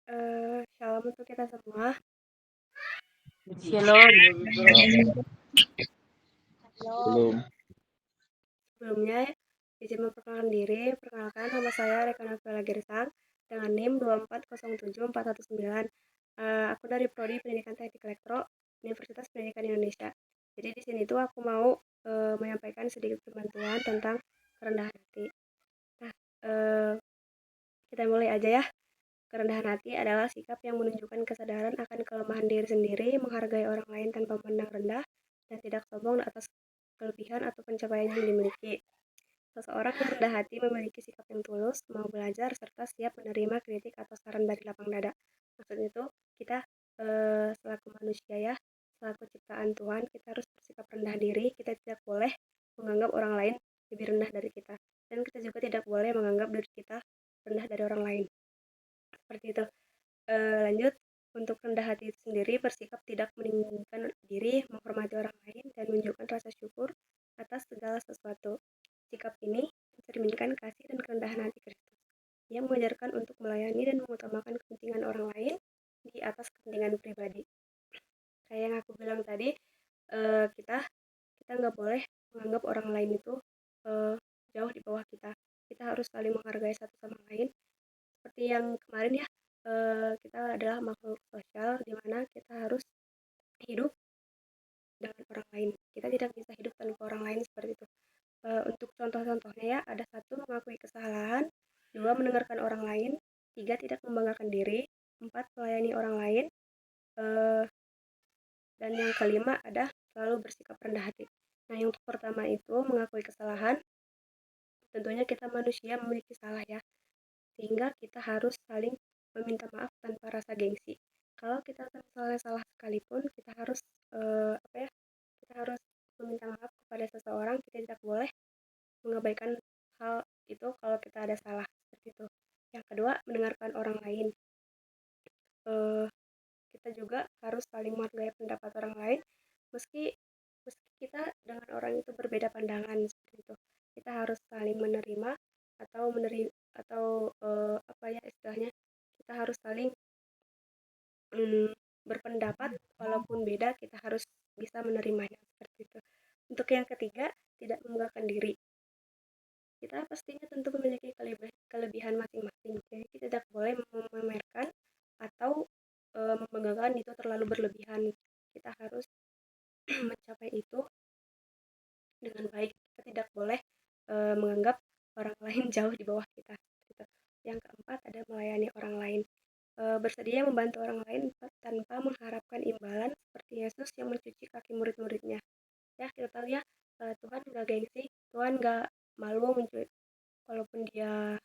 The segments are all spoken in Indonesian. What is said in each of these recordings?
Shalom untuk kita semua. Shalom. Belum. Sebelumnya, izin memperkenalkan diri. Perkenalkan, nama saya Rekana Vela Girsang dengan NIM 2407419. Aku dari Prodi Pendidikan Teknik Elektro, Universitas Pendidikan Indonesia. Jadi di sini tuh aku mau menyampaikan sedikit bantuan tentang kerendahan hati. Nah, kita mulai aja ya. Kerendahan hati adalah sikap yang menunjukkan kesadaran akan kelemahan diri sendiri, menghargai orang lain tanpa memandang rendah, dan tidak sombong atas kelebihan atau pencapaian yang dimiliki. Seseorang yang rendah hati memiliki sikap yang tulus, mau belajar, serta siap menerima kritik atau saran dari lapang dada. Maksudnya itu, kita selaku manusia ya, selaku ciptaan Tuhan, kita harus bersikap rendah diri, kita tidak boleh menganggap orang lain lebih rendah dari kita. Dan kita juga tidak boleh menganggap diri kita rendah dari orang lain. Seperti itu. Lanjut, untuk rendah hati itu sendiri bersikap tidak meninggikan diri, menghormati orang lain, dan menunjukkan rasa syukur atas segala sesuatu. Sikap ini mencerminkan kasih dan kerendahan hati Kristus. Ia mengajarkan untuk melayani dan mengutamakan kepentingan orang lain di atas kepentingan pribadi. Kayak yang aku bilang tadi, kita kita nggak boleh menganggap orang lain itu jauh di bawah kita. Kita harus saling menghargai satu sama lain. Seperti yang kemarin ya, kita adalah makhluk sosial di mana kita harus hidup dengan orang lain. Kita tidak bisa hidup tanpa orang lain seperti itu. Untuk contoh-contohnya ya, ada satu mengakui kesalahan, dua mendengarkan orang lain, tiga tidak membanggakan diri, empat melayani orang lain, eh, dan yang kelima ada selalu bersikap rendah hati. Nah, yang pertama itu mengakui kesalahan. Tentunya kita manusia memiliki salah ya, sehingga kita harus saling meminta maaf tanpa rasa gengsi. Kalau kita misalnya salah sekalipun, kita harus apa ya? Kita harus meminta maaf kepada seseorang. Kita tidak boleh mengabaikan hal itu kalau kita ada salah seperti itu. Yang kedua, mendengarkan orang lain. Eh, kita juga harus saling menghargai pendapat orang lain, meski meski kita dengan orang itu berbeda pandangan seperti itu. Kita harus saling menerima atau apa ya istilahnya, kita harus saling berpendapat walaupun beda, kita harus bisa menerimanya seperti itu. Untuk yang ketiga, tidak membanggakan diri. Kita pastinya tentu memiliki kelebihan masing-masing, jadi kita tidak boleh memamerkan atau membanggakan itu terlalu berlebihan. Kita harus mencapai itu dengan baik. Kita tidak boleh menganggap orang lain jauh di bawah kita gitu. Yang keempat ada melayani orang lain. Bersedia membantu orang lain tanpa mengharapkan imbalan seperti Yesus yang mencuci kaki murid-muridnya. Ya, kita tahu ya, Tuhan gak gengsi, Tuhan gak malu mencuci, walaupun dia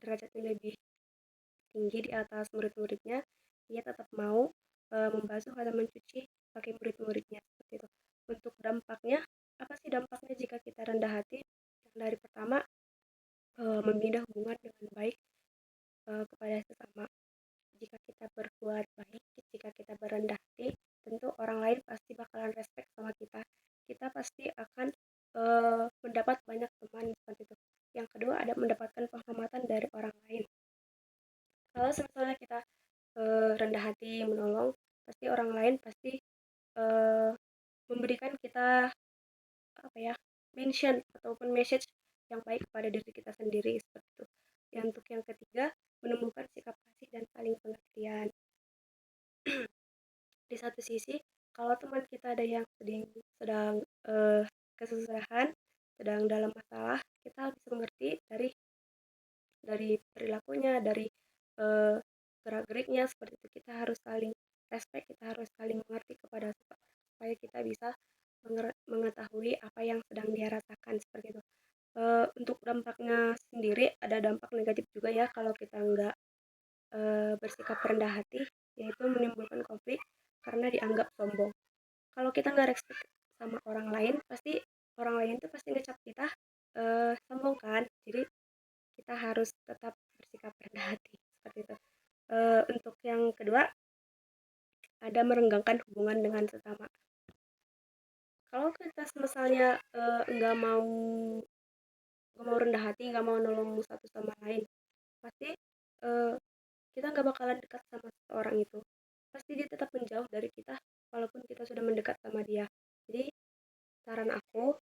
derajatnya lebih tinggi di atas murid-muridnya, ia tetap mau membasuh atau mencuci kaki murid-muridnya seperti itu. Untuk dampaknya, apa sih dampaknya jika kita rendah hati? Yang dari pertama, membina hubungan dengan baik kepada sesama. Jika kita berbuat baik, jika kita berendah hati, tentu orang lain pasti bakalan respect sama kita. Kita pasti akan mendapat banyak teman seperti itu. Yang kedua ada mendapatkan penghormatan dari orang lain. Kalau misalnya kita rendah hati menolong, pasti orang lain pasti memberikan kita apa ya, mention ataupun message yang baik kepada diri kita sendiri seperti itu. Yang untuk yang ketiga, menumbuhkan sikap kasih dan saling pengertian. Di satu sisi, kalau teman kita ada yang sedang kesusahan, sedang dalam masalah, kita bisa mengerti dari perilakunya, dari gerak-geriknya seperti itu. Kita harus saling respect, kita harus saling mengerti kepada supaya kita bisa mengetahui apa yang sedang dia rasakan seperti itu. Untuk dampaknya sendiri ada dampak negatif juga ya kalau kita nggak bersikap rendah hati, yaitu menimbulkan konflik karena dianggap sombong. Kalau kita nggak respect sama orang lain, pasti orang lain tuh pasti ngecap kita sombong kan. Jadi kita harus tetap bersikap rendah hati seperti itu. Untuk yang kedua, ada merenggangkan hubungan dengan sesama. Kalau kita misalnya nggak mau rendah hati, nggak mau nolong satu sama lain, pasti kita nggak bakalan dekat sama seseorang itu. Pasti dia tetap menjauh dari kita walaupun kita sudah mendekat sama dia. Jadi saran aku,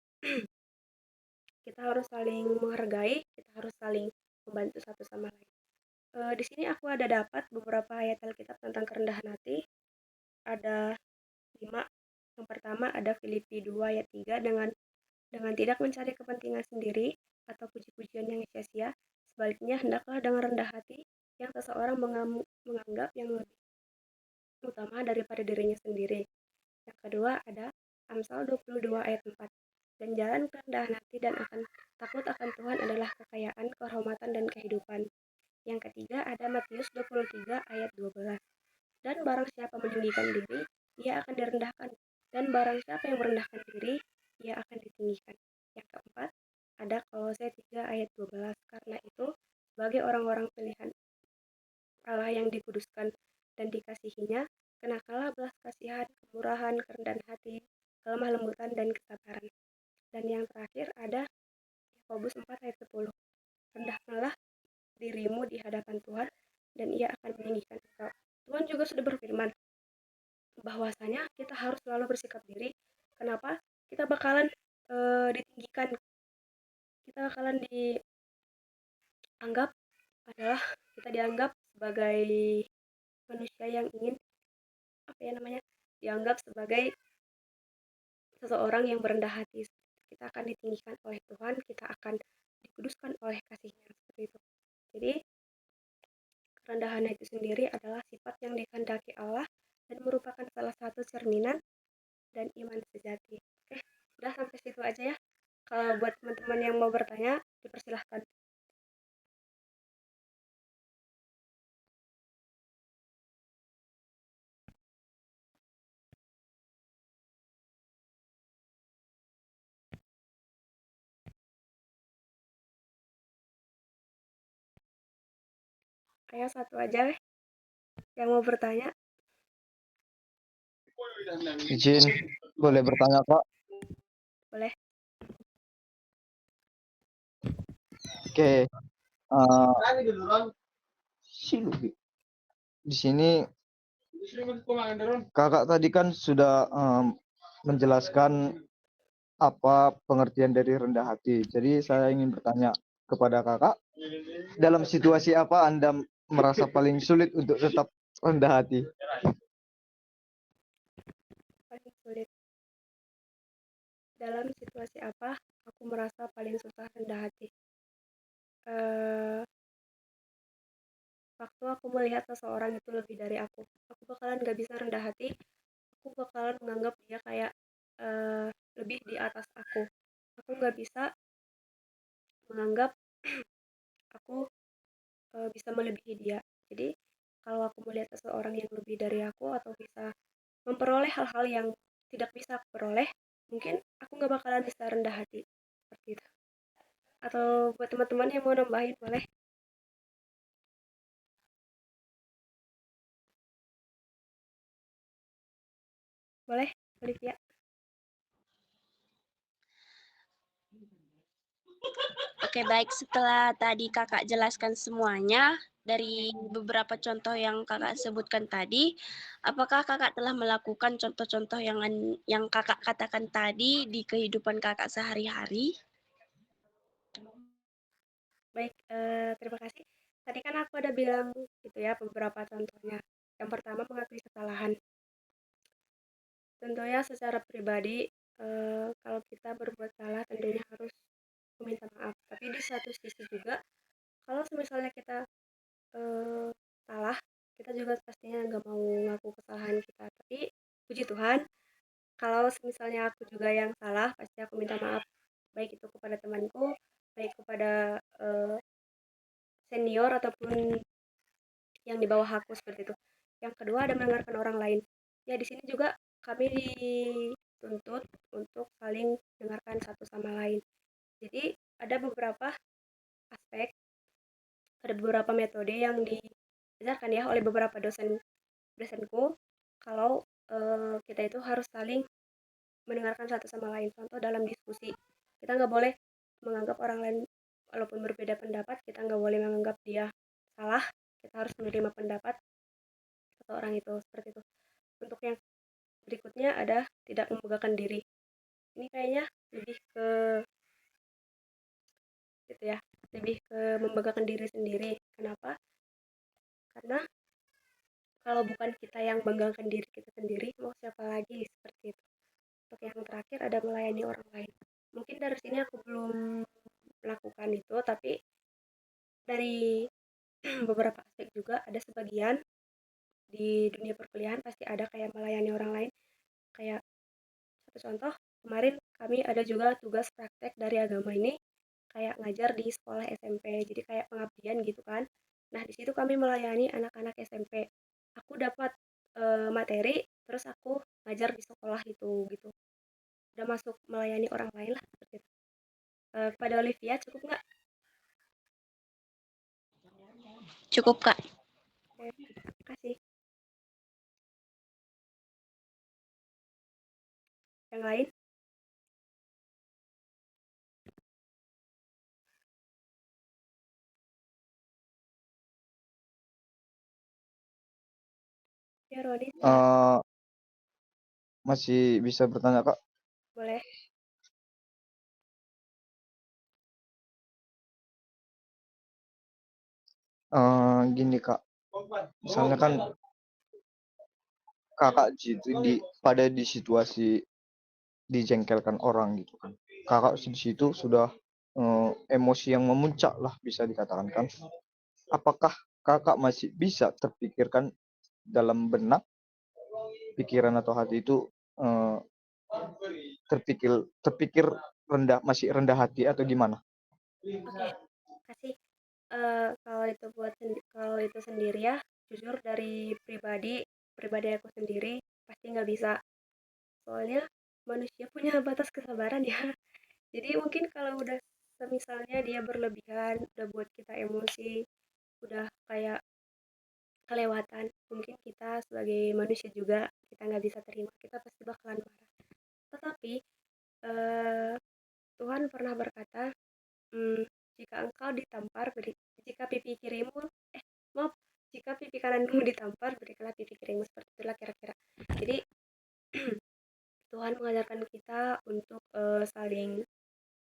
kita harus saling menghargai, kita harus saling membantu satu sama lain. Di sini aku ada dapat beberapa ayat Alkitab tentang kerendahan hati. Ada 5. Yang pertama ada Filipi 2 ayat 3, dengan tidak mencari kepentingan sendiri atau puji-pujian yang sia-sia, sebaliknya hendaklah dengan rendah hati yang seseorang menganggap yang lebih utama daripada dirinya sendiri. Yang kedua ada Amsal 22 ayat 4. Dan jalan kerendahan hati dan akan takut akan Tuhan adalah kekayaan, kehormatan, dan kehidupan. Yang ketiga ada Matius 23 ayat 12. Dan barang siapa meninggikan diri, ia akan direndahkan. Dan barang siapa yang merendahkan diri, ia akan ditinggikan. Yang keempat, ada Kolose 3 ayat 12. Karena itu, sebagai orang-orang pilihan Allah yang dikuduskan dan dikasihinya, kenakanlah belas kasihan, kemurahan, kerendahan hati, kelemah lembutan, dan kesabaran. Dan yang terakhir ada Yakobus 4 ayat 10. Rendahkanlah dirimu di hadapan Tuhan, dan ia akan meninggikan engkau. Tuhan juga sudah berfirman, bahwasanya kita harus selalu bersikap diri. Kenapa? Kita bakalan ditinggikan, kita bakalan dianggap adalah kita dianggap sebagai manusia yang ingin apa ya namanya, dianggap sebagai seseorang yang berendah hati. Kita akan ditinggikan oleh Tuhan, kita akan dikuduskan oleh kasihnya seperti itu. Jadi kerendahan itu sendiri adalah sifat yang dikehendaki Allah dan merupakan salah satu cerminan dan iman sejati. Oke, udah sampai situ aja ya. Kalau buat teman-teman yang mau bertanya, dipersilahkan. Ayo satu aja weh yang mau bertanya. Izin, boleh bertanya Kak? Boleh. Oke, di sini Kakak tadi kan sudah menjelaskan apa pengertian dari rendah hati. Jadi saya ingin bertanya kepada Kakak, dalam situasi apa Anda merasa paling sulit untuk tetap rendah hati? Paling sulit. Dalam situasi apa aku merasa paling susah rendah hati? Waktu aku melihat seseorang itu lebih dari aku bakalan gak bisa rendah hati. Aku bakalan menganggap dia kayak lebih di atas aku. Aku nggak bisa menganggap aku bisa melebihi dia. Jadi kalau aku melihat seseorang yang lebih dari aku atau bisa memperoleh hal-hal yang tidak bisa aku peroleh, mungkin aku nggak bakalan bisa rendah hati seperti itu. Atau buat teman-teman yang mau nambahin boleh, boleh Olivia. Oke, baik. Setelah tadi Kakak jelaskan semuanya dari beberapa contoh yang Kakak sebutkan tadi, apakah Kakak telah melakukan contoh-contoh yang Kakak katakan tadi di kehidupan Kakak sehari-hari? Baik, terima kasih. Tadi kan aku ada bilang gitu ya beberapa contohnya. Yang pertama mengakui kesalahan. Tentunya secara pribadi, kalau kita berbuat salah tentunya harus meminta maaf. Tapi di satu sisi juga, kalau misalnya kita salah, kita juga pastinya nggak mau ngaku kesalahan kita. Tapi puji Tuhan, kalau misalnya aku juga yang salah, pasti aku minta maaf. Baik itu kepada temanku, baik kepada senior ataupun yang di bawah aku seperti itu. Yang kedua ada mendengarkan orang lain. Ya di sini juga kami dituntut untuk saling mendengarkan satu sama lain. Jadi ada beberapa aspek, ada beberapa metode yang diajarkan ya oleh beberapa dosenku kalau kita itu harus saling mendengarkan satu sama lain. Contoh dalam diskusi, kita nggak boleh menganggap orang lain walaupun berbeda pendapat, kita nggak boleh menganggap dia salah. Kita harus harus menerima pendapat seseorang itu, seperti itu. Untuk yang berikutnya ada tidak membanggakan diri. Ini kayaknya lebih ke gitu ya, lebih ke membanggakan diri sendiri. Kenapa? Karena kalau bukan kita yang banggakan diri kita sendiri, mau siapa lagi, seperti itu. Untuk yang terakhir ada melayani orang lain. Mungkin dari sini aku belum melakukan itu, tapi dari beberapa aspek juga ada sebagian di dunia perkuliahan pasti ada kayak melayani orang lain. Kayak satu contoh, kemarin kami ada juga tugas praktek dari agama ini, kayak ngajar di sekolah SMP, jadi kayak pengabdian gitu kan. Nah, di situ kami melayani anak-anak SMP. Aku dapat materi, terus aku ngajar di sekolah itu gitu. Udah masuk melayani orang lain lah seperti itu. Kepada Olivia cukup nggak? Cukup, Kak. Oke, terima kasih. Yang lain? Ya, Roni, Eh, masih bisa bertanya Kak? boleh. Gini Kak, misalnya kan Kakak di situasi dijengkelkan orang gitu kan. Kakak di situ sudah emosi yang memuncak lah bisa dikatakan kan. Apakah Kakak masih bisa terpikirkan dalam benak pikiran atau hati itu eh, terpikir masih rendah hati atau gimana? Oke, kasih. Kalau itu sendiri ya, jujur dari pribadi aku sendiri pasti nggak bisa. Soalnya manusia punya batas kesabaran ya. Jadi mungkin kalau udah misalnya dia berlebihan, udah buat kita emosi, udah kayak kelewatan, mungkin kita sebagai manusia juga kita nggak bisa terima, kita pasti bakalan marah. Tetapi eh, Tuhan pernah berkata, hmm, jika engkau ditampar, jika pipi kirimu, maaf, jika pipi kananmu ditampar, berikanlah pipi kirimu, seperti itulah kira-kira. Jadi Tuhan mengajarkan kita untuk saling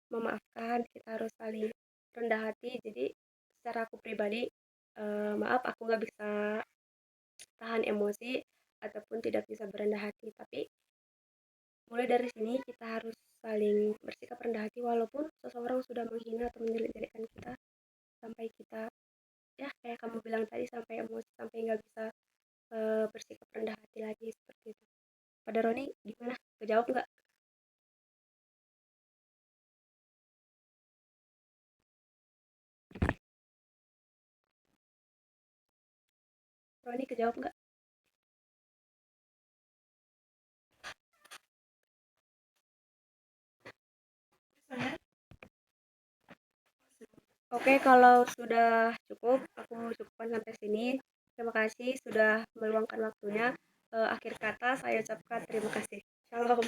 memaafkan, kita harus saling rendah hati. Jadi secara aku pribadi, maaf aku nggak bisa tahan emosi ataupun tidak bisa berendah hati, tapi mulai dari sini kita harus saling bersikap rendah hati walaupun seseorang sudah menghina atau menjelek-jelekkan kita, sampai kita ya kayak kamu bilang tadi, sampai emosi, sampai nggak bisa bersikap rendah hati lagi, seperti itu. Pada Roni gimana? Kejawab nggak? Roni kejawab nggak? Oke, kalau sudah cukup, aku cukupkan sampai sini. Terima kasih sudah meluangkan waktunya. Akhir kata saya ucapkan terima kasih. Shalom.